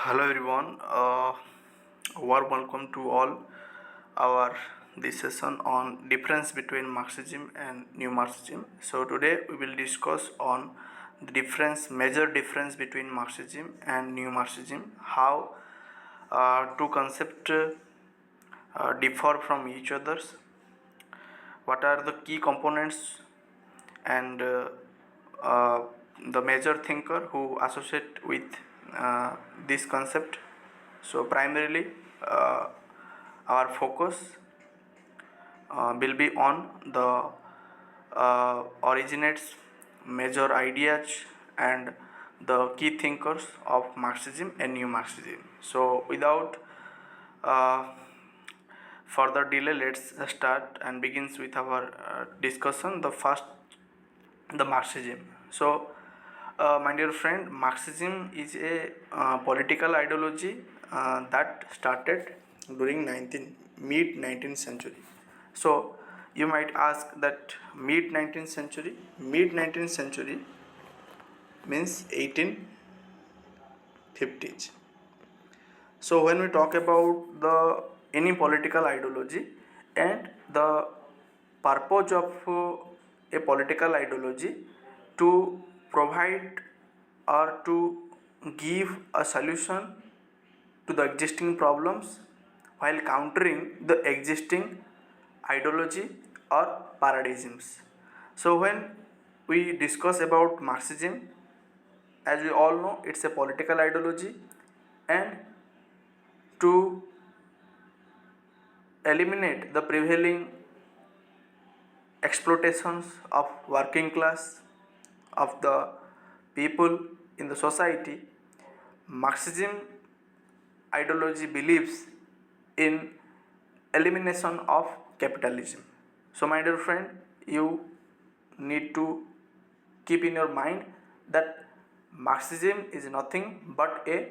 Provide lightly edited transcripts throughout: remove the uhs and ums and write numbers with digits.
Hello everyone, warm welcome to all our this session on difference between Marxism and New Marxism. So today we will discuss on the major difference between Marxism and New Marxism, how two concepts differ from each others, what are the key components and uh, the major thinker who associate with this concept. So primarily our focus will be on the originates, major ideas and the key thinkers of Marxism and New Marxism. So without uh, further delay, let's start and begins with our discussion. The first, the Marxism. So my dear friend, Marxism is a political ideology that started during mid 19th century. So you might ask that mid 19th century means 1850s. So when we talk about the any political ideology and the purpose of a political ideology to provide or to give a solution to the existing problems while countering the existing ideology or paradigms. So when we discuss about Marxism, as we all know, it's a political ideology, and to eliminate the prevailing exploitations of working class, of the people in the society, Marxism ideology believes in elimination of capitalism. So my dear friend, you need to keep in your mind that Marxism is nothing but a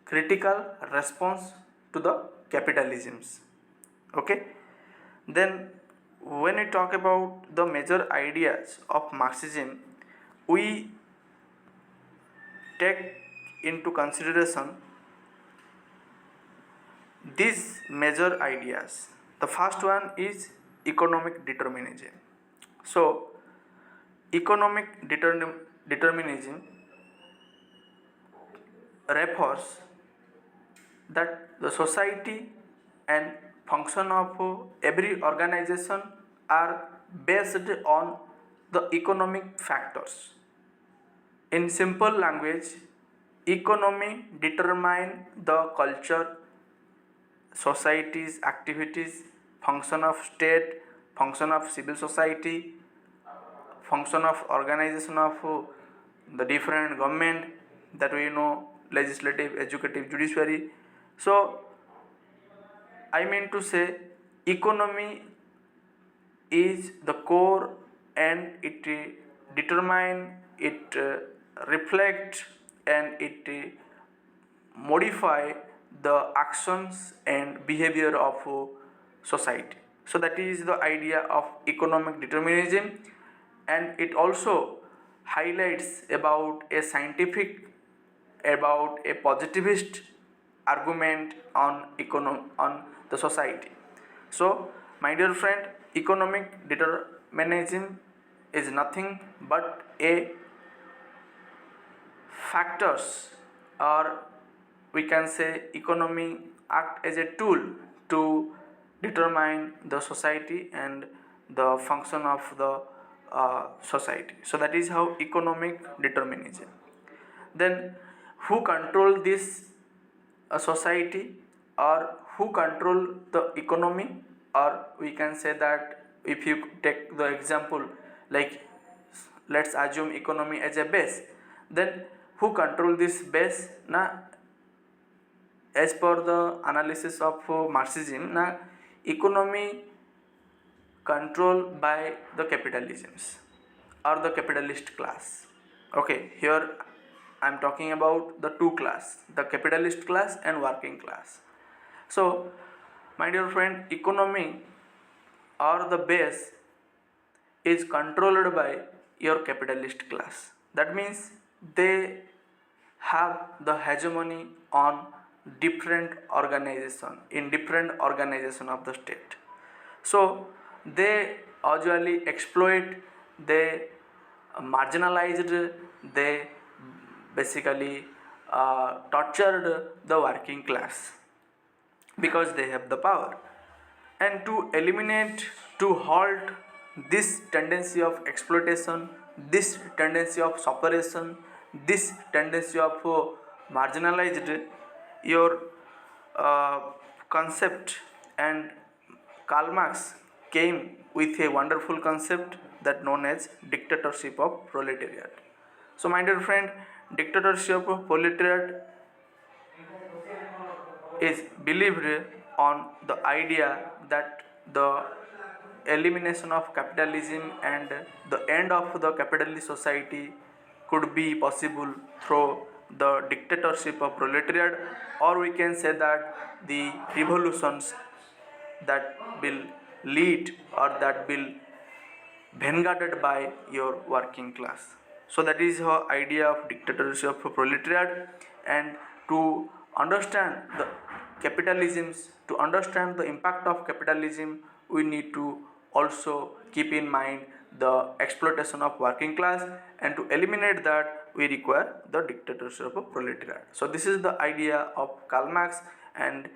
critical response to the capitalisms. Okay, then when we talk about the major ideas of Marxism, we take into consideration these major ideas. The first one is economic determinism. So economic determinism refers that the society and function of every organization are based on the economic factors. In simple language, economy determine the culture, society's activities, function of state, function of civil society, function of organization of the different government that we know, legislative, executive, judiciary. So I mean to say, economy is the core, and it determine, it reflect, and it modify the actions and behavior of society. So that is the idea of economic determinism, and it also highlights about a scientific, about a positivist argument on the society. So my dear friend, economic determinism is nothing but a factors, or we can say economy act as a tool to determine the society and the function of the society. So that is how economic determinism. Then who control this society, or who control the economy, or we can say that if you take the example, like let's assume economy as a base, then who control this base na, as per the analysis of Marxism na, economy controlled by the capitalisms or the capitalist class. Okay, here I am talking about the two class, the capitalist class and working class. So my dear friend, economy or the base is controlled by your capitalist class. That means they have the hegemony on different organization of the state. So they usually exploit, they marginalized, they basically tortured the working class because they have the power. And to eliminate, to halt this tendency of exploitation, this tendency of separation, this tendency of marginalized, your concept, and Karl Marx came with a wonderful concept that known as dictatorship of proletariat. So my dear friend, dictatorship of proletariat is believed on the idea that the elimination of capitalism and the end of the capitalist society could be possible through the dictatorship of proletariat, or we can say that the revolutions that will lead or that will vanguarded by your working class. So that is her idea of dictatorship of proletariat. And to understand the capitalisms, to understand the impact of capitalism, we need to also keep in mind the exploitation of working class, and to eliminate that we require the dictatorship of proletariat. So this is the idea of Karl Marx, and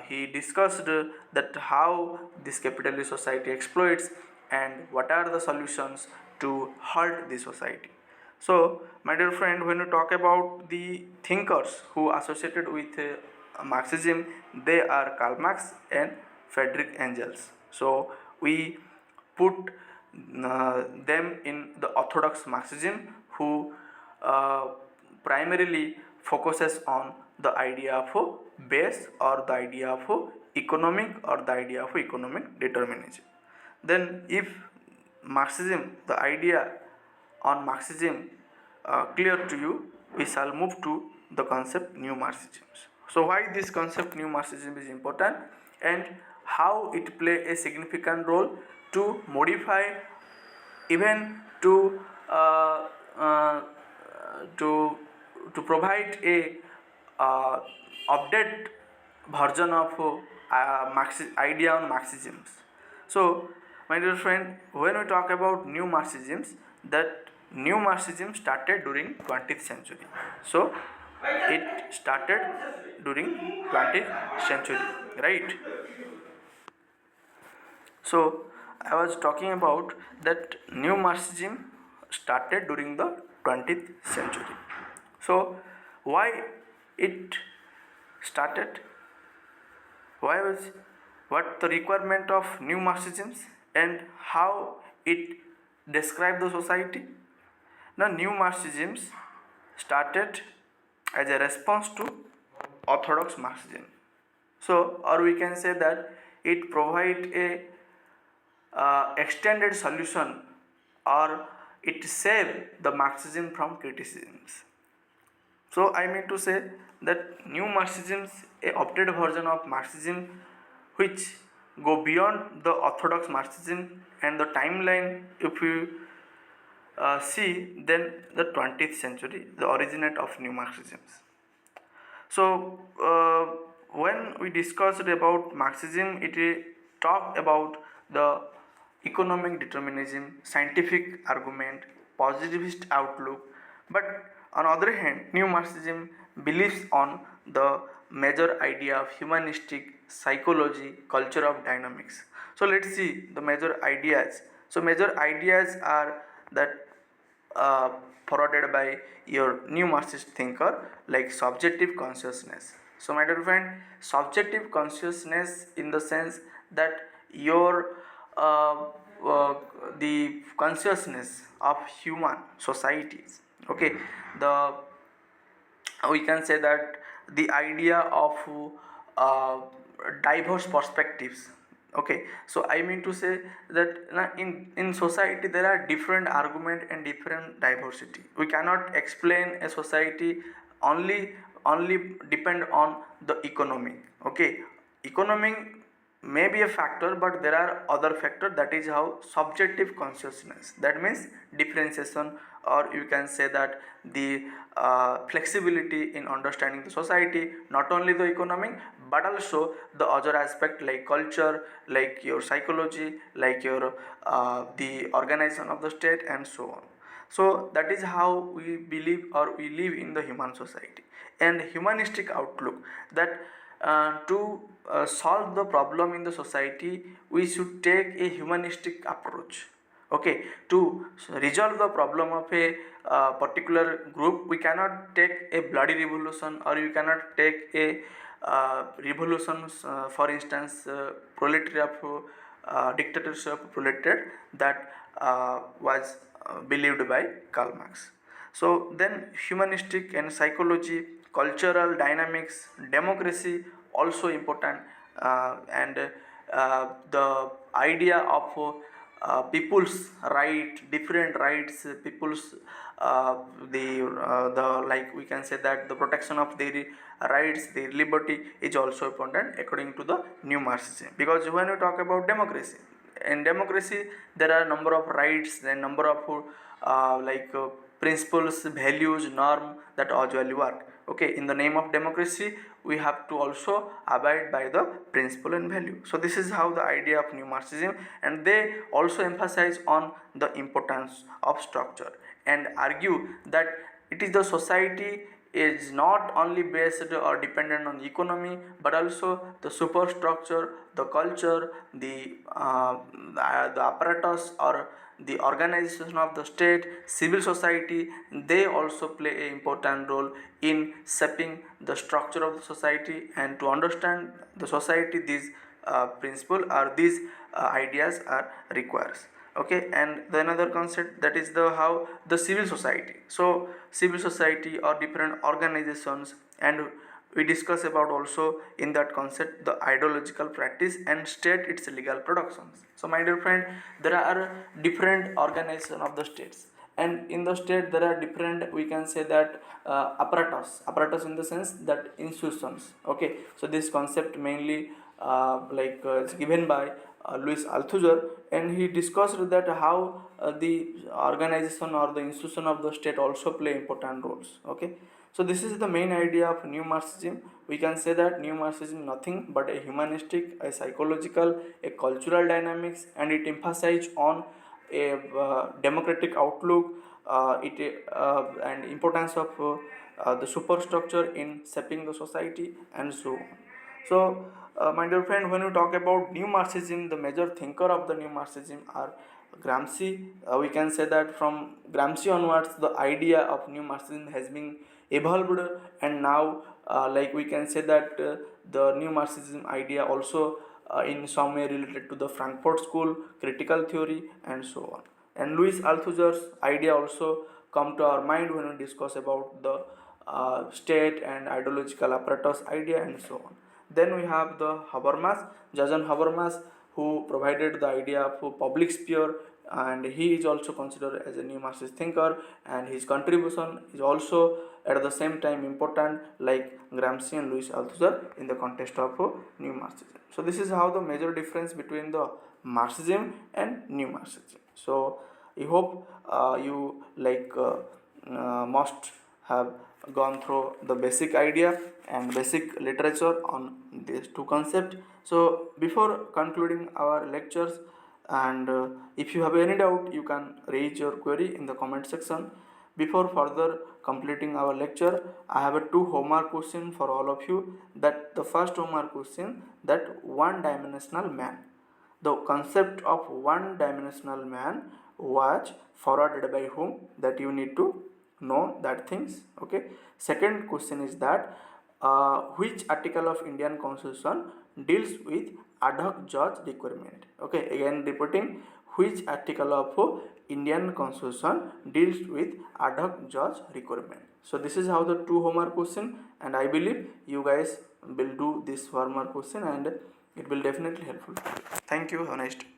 he discussed that how this capitalist society exploits and what are the solutions to halt the society. So my dear friend, when you talk about the thinkers who associated with Marxism, they are Karl Marx and Friedrich Engels. So we put them in the orthodox Marxism, who primarily focuses on the idea of base, or the idea of economic, or the idea of economic determinism. Then if Marxism, the idea on Marxism clear to you, we shall move to the concept new Marxism. So why this concept new Marxism is important, and how it play a significant role to modify, even uh, uh, to to provide a uh, update version of idea on Marxism. So my dear friend, when we talk about new Marxisms, that new Marxism started during 20th century. So it started during 20th century, right? So I was talking about that new Marxism started during the 20th century. So why it started? Why was, what the requirement of new Marxisms, and how it described the society? Now new Marxisms started as a response to orthodox Marxism. So, or we can say that it provide a extended solution, or it saved the Marxism from criticisms. So I mean to say that new Marxism is a updated version of Marxism which go beyond the orthodox Marxism, and the timeline, if you see, then the 20th century, the originate of new Marxisms. So when we discussed about Marxism, it talked about the economic determinism, scientific argument, positivist outlook. But on other hand, new Marxism believes on the major idea of humanistic psychology, culture of dynamics. So let's see the major ideas. So major ideas are that forwarded by your new Marxist thinker, like subjective consciousness. So my dear friend, subjective consciousness in the sense that your uh, uh, the consciousness of human societies, okay, the, we can say that the idea of uh, diverse perspectives. Okay, so I mean to say that in society there are different argument and different diversity. We cannot explain a society only depend on the economy. Okay, economic may be a factor, but there are other factors. That is how subjective consciousness, that means differentiation, or you can say that the flexibility in understanding the society, not only the economic but also the other aspect like culture, like your psychology, like your the organization of the state and so on. So that is how we believe or we live in the human society and humanistic outlook, that to solve the problem in the society we should take a humanistic approach. Okay, to resolve the problem of a particular group we cannot take a bloody revolution, or you cannot take a revolution, for instance proletariat dictatorship of proletariat that was believed by Karl Marx. So then humanistic and psychology, cultural dynamics, democracy also important, and the idea of people's right, different rights, people's the like we can say that the protection of their rights, their liberty is also important according to the new Marxism. Because when we talk about democracy, in democracy there are number of rights and number of principles, values, norm that usually work. Okay, in the name of democracy we have to also abide by the principle and value. So this is how the idea of new Marxism, and they also emphasize on the importance of structure and argue that it is the society is not only based or dependent on economy but also the superstructure, the culture, the apparatus or the organization of the state, civil society, they also play an important role in shaping the structure of the society. And to understand the society, these principle or these ideas are requires. Okay, and the another concept, that is the how the civil society. So civil society or different organizations, and we discuss about also in that concept the ideological practice and state its legal productions. So my dear friend, there are different organization of the states, and in the state there are different, we can say that apparatus in the sense that institutions. Okay, so this concept mainly is given by Louis Althusser, and he discussed that how the organization or the institution of the state also play important roles. Okay, so this is the main idea of new Marxism. We can say that new Marxism nothing but a humanistic, a psychological, a cultural dynamics, and it emphasizes on a democratic outlook, it and importance of the superstructure in shaping the society and so on. So, my dear friend, when we talk about new Marxism, the major thinker of the new Marxism are Gramsci. We can say that from Gramsci onwards, the idea of new Marxism has been evolved, and now, we can say that the new Marxism idea also in some way related to the Frankfurt School, critical theory, and so on. And Louis Althusser's idea also come to our mind when we discuss about the state and ideological apparatus idea and so on. Then we have the Habermas, Jason Habermas, who provided the idea of public sphere, and he is also considered as a new Marxist thinker, and his contribution is also at the same time important like Gramsci and Louis Althusser in the context of new Marxism. So this is how the major difference between the Marxism and new Marxism. So I hope you must have gone through the basic idea and basic literature on these two concepts. So before concluding our lectures, and if you have any doubt, you can raise your query in the comment section. Before further completing our lecture, I have a two homework question for all of you. That the first homework question, that one dimensional man, the concept of one dimensional man was forwarded by whom, that you need to know that things. Okay, second question is that which article of Indian Constitution deals with ad hoc judge requirement. Okay, again repeating, which article of Indian Constitution deals with ad hoc judge requirement. So this is how the two homework question, and I believe you guys will do this homework question and it will definitely helpful. Thank you. Have a nice day.